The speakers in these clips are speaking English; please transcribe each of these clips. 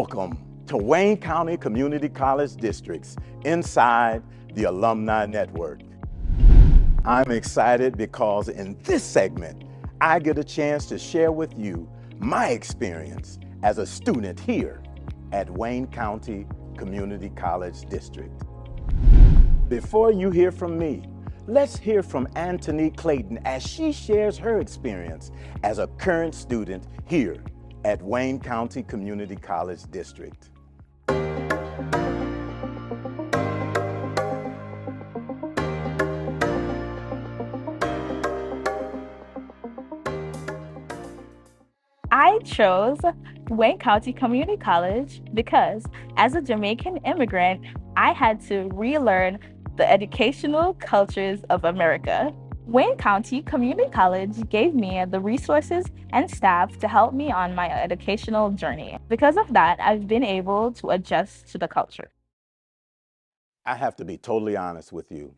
Welcome to Wayne County Community College District's Inside the Alumni Network. I'm excited because in this segment, I get a chance to share with you my experience as a student here at Wayne County Community College District. Before you hear from me, let's hear from Antonique Clayton as she shares her experience as a current student here at Wayne County Community College District. I chose Wayne County Community College because as a Jamaican immigrant, I had to relearn the educational cultures of America. Wayne County Community College gave me the resources and staff to help me on my educational journey. Because of that, I've been able to adjust to the culture. I have to be totally honest with you.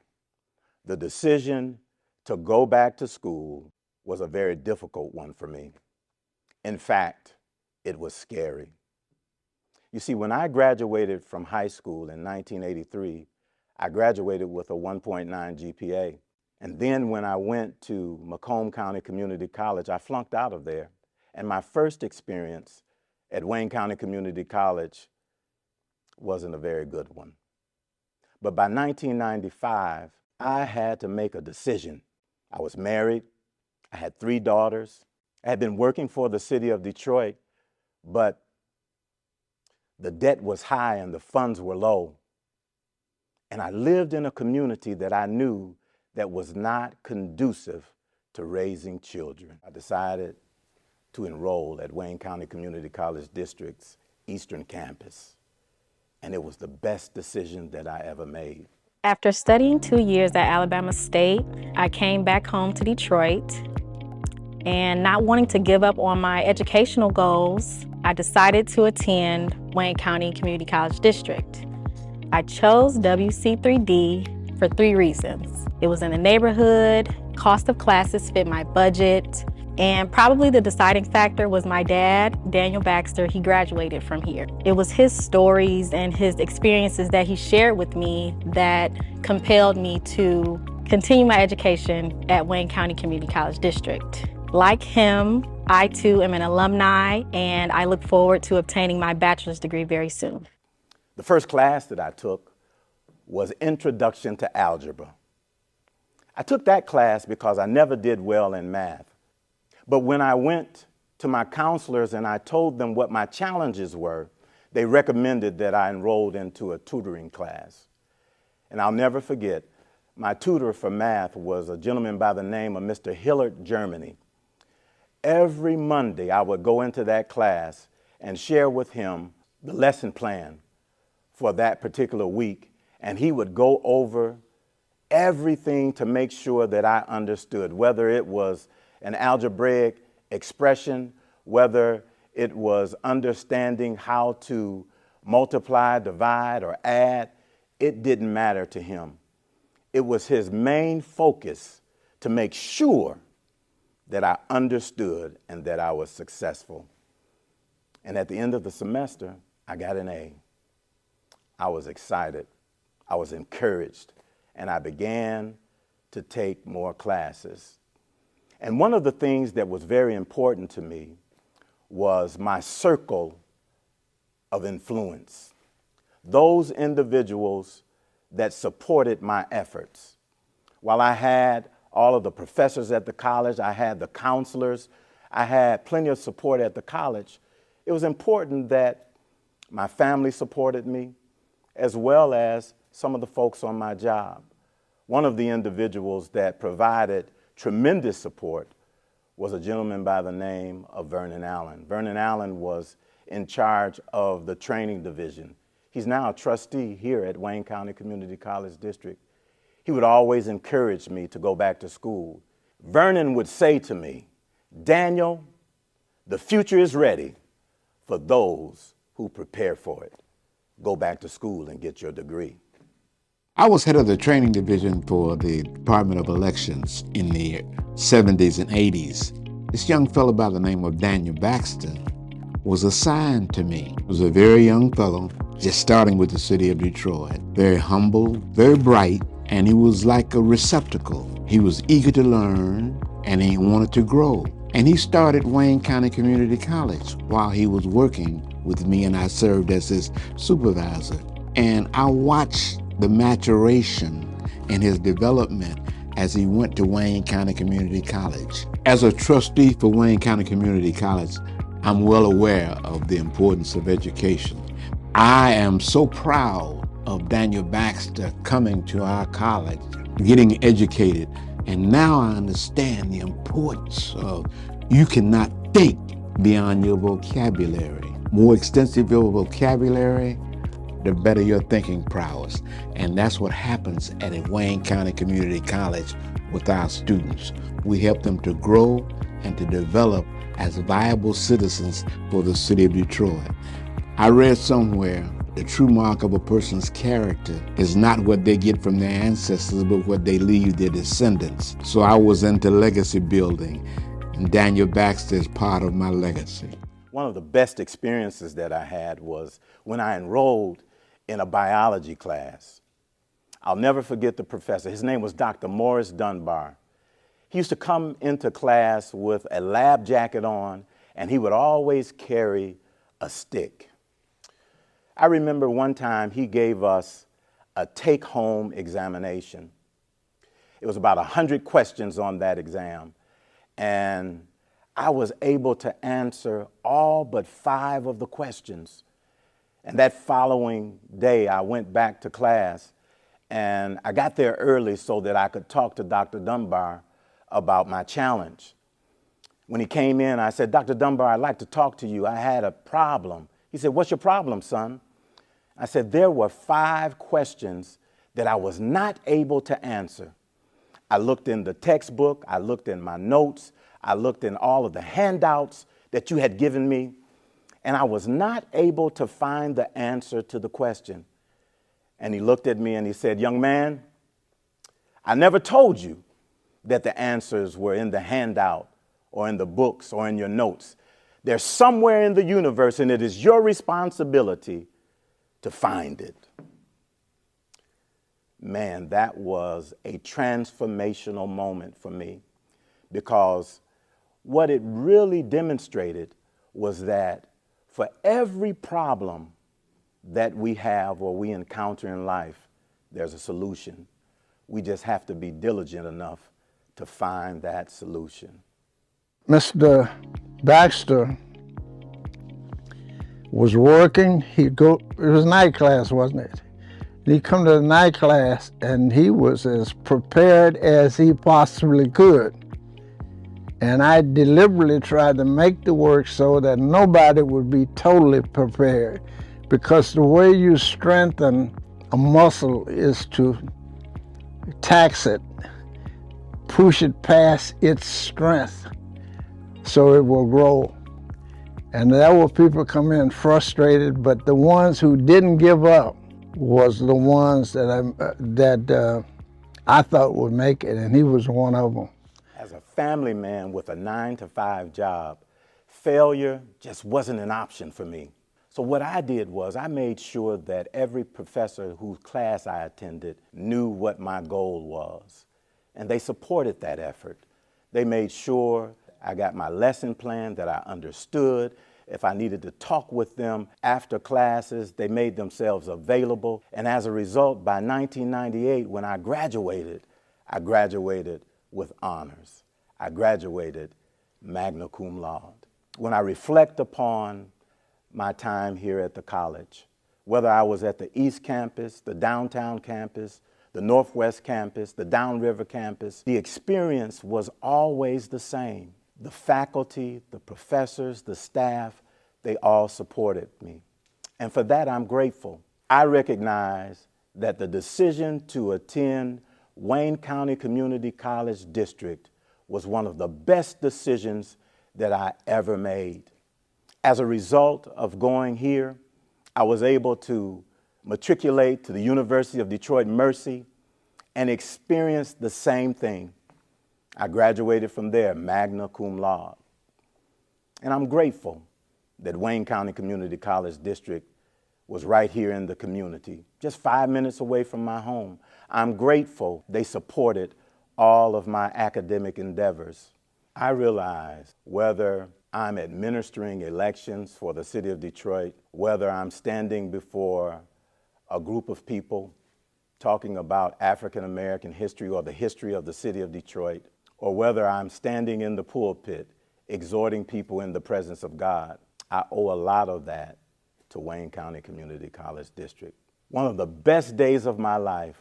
The decision to go back to school was a very difficult one for me. In fact, it was scary. You see, when I graduated from high school in 1983, I graduated with a 1.9 GPA. And then when I went to Macomb County Community College, I flunked out of there. And my first experience at Wayne County Community College wasn't a very good one. But by 1995, I had to make a decision. I was married, I had 3 daughters, I had been working for the city of Detroit, but the debt was high and the funds were low. And I lived in a community that I knew that was not conducive to raising children. I decided to enroll at Wayne County Community College District's Eastern Campus. And it was the best decision that I ever made. After studying 2 years at Alabama State, I came back home to Detroit. And not wanting to give up on my educational goals, I decided to attend Wayne County Community College District. I chose Wcccd for 3 reasons. It was in the neighborhood, cost of classes fit my budget, and probably the deciding factor was my dad, Daniel Baxter. He graduated from here. It was his stories and his experiences that he shared with me that compelled me to continue my education at Wayne County Community College District. Like him, I too am an alumni, and I look forward to obtaining my bachelor's degree very soon. The first class that I took was Introduction to Algebra. I took that class because I never did well in math. But when I went to my counselors and I told them what my challenges were, they recommended that I enrolled into a tutoring class. And I'll never forget, my tutor for math was a gentleman by the name of Mr. Hillard Germany. Every Monday, I would go into that class and share with him the lesson plan for that particular week, and he would go over everything to make sure that I understood, whether it was an algebraic expression, whether it was understanding how to multiply, divide, or add. It didn't matter to him. It was his main focus to make sure that I understood and that I was successful. And at the end of the semester, I got an A. I was excited, I was encouraged, and I began to take more classes. And one of the things that was very important to me was my circle of influence. Those individuals that supported my efforts. While I had all of the professors at the college, I had the counselors, I had plenty of support at the college, it was important that my family supported me, as well as some of the folks on my job. One of the individuals that provided tremendous support was a gentleman by the name of Vernon Allen. Vernon Allen was in charge of the training division. He's now a trustee here at Wayne County Community College District. He would always encourage me to go back to school. Vernon would say to me, "Daniel, the future is ready for those who prepare for it. Go back to school and get your degree." I was head of the training division for the Department of Elections in the 70s and 80s. This young fellow by the name of Daniel Baxter was assigned to me. He was a very young fellow, just starting with the city of Detroit. Very humble, very bright, and he was like a receptacle. He was eager to learn, and he wanted to grow. And he started Wayne County Community College while he was working with me, and I served as his supervisor. And I watched the maturation in his development as he went to Wayne County Community College. As a trustee for Wayne County Community College, I'm well aware of the importance of education. I am so proud of Daniel Baxter coming to our college, getting educated, and now I understand the importance of you cannot think beyond your vocabulary. More extensive your vocabulary, the better your thinking prowess. And that's what happens at a Wayne County Community College with our students. We help them to grow and to develop as viable citizens for the city of Detroit. I read somewhere the true mark of a person's character is not what they get from their ancestors, but what they leave their descendants. So I was into legacy building, and Daniel Baxter is part of my legacy. One of the best experiences that I had was when I enrolled in a biology class. I'll never forget the professor. His name was Dr. Morris Dunbar. He used to come into class with a lab jacket on, and he would always carry a stick. I remember one time he gave us a take-home examination. It was about 100 questions on that exam, and I was able to answer all but 5 of the questions. And that following day, I went back to class, and I got there early so that I could talk to Dr. Dunbar about my challenge. When he came in, I said, Dr. Dunbar, I'd like to talk to you. I had a problem. He said, what's your problem, son? I said, there were 5 questions that I was not able to answer. I looked in the textbook, I looked in my notes, I looked in all of the handouts that you had given me, and I was not able to find the answer to the question. And he looked at me and he said, young man, I never told you that the answers were in the handout or in the books or in your notes. They're somewhere in the universe, and it is your responsibility to find it. Man, that was a transformational moment for me, because what it really demonstrated was that for every problem that we have or we encounter in life, there's a solution. We just have to be diligent enough to find that solution. Mr. Baxter was working. He'd go, it was night class, wasn't it? He'd come to the night class and he was as prepared as he possibly could. And I deliberately tried to make the work so that nobody would be totally prepared, because the way you strengthen a muscle is to tax it, push it past its strength so it will grow. And there were people come in frustrated, but the ones who didn't give up was the ones that I thought would make it, and he was one of them. As a family man with a 9-to-5 job, failure just wasn't an option for me. So what I did was I made sure that every professor whose class I attended knew what my goal was, and they supported that effort. They made sure I got my lesson plan, that I understood. If I needed to talk with them after classes, they made themselves available. And as a result, by 1998, when I graduated with honors. I graduated magna cum laude. When I reflect upon my time here at the college, whether I was at the East Campus, the downtown campus, the Northwest Campus, the Downriver Campus, the experience was always the same. The faculty, the professors, the staff, they all supported me. And for that, I'm grateful. I recognize that the decision to attend Wayne County Community College District was one of the best decisions that I ever made. As a result of going here, I was able to matriculate to the University of Detroit Mercy and experience the same thing. I graduated from there magna cum laude. And I'm grateful that Wayne County Community College District was right here in the community, just 5 minutes away from my home. I'm grateful they supported all of my academic endeavors. I realize whether I'm administering elections for the city of Detroit, whether I'm standing before a group of people talking about African American history or the history of the city of Detroit, or whether I'm standing in the pulpit exhorting people in the presence of God, I owe a lot of that to Wayne County Community College District. One of the best days of my life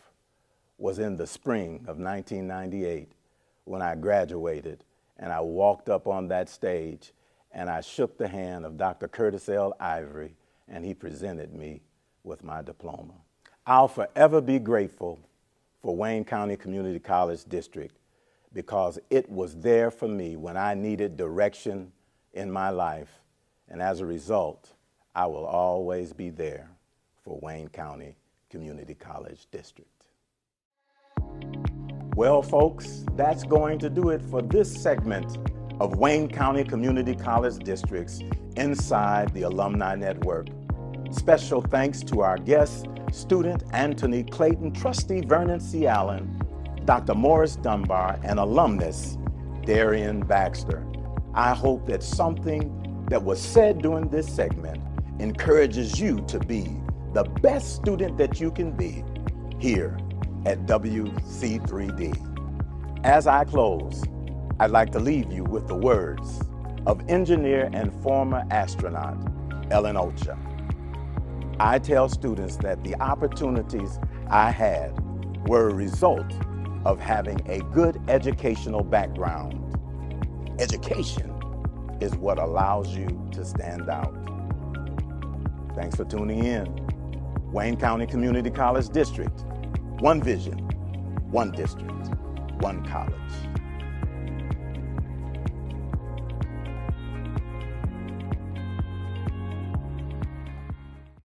was in the spring of 1998 when I graduated and I walked up on that stage and I shook the hand of Dr. Curtis L. Ivory and he presented me with my diploma. I'll forever be grateful for Wayne County Community College District because it was there for me when I needed direction in my life, and as a result, I will always be there for Wayne County Community College District. Well, folks, that's going to do it for this segment of Wayne County Community College District's Inside the Alumni Network. Special thanks to our guests, student Anthony Clayton, trustee Vernon C. Allen, Dr. Morris Dunbar, and alumnus Darian Baxter. I hope that something that was said during this segment encourages you to be the best student that you can be here at WC3D. As I close, I'd like to leave you with the words of engineer and former astronaut Ellen Ocha. I tell students that the opportunities I had were a result of having a good educational background. Education is what allows you to stand out. Thanks for tuning in. Wayne County Community College District, one vision, one district, one college.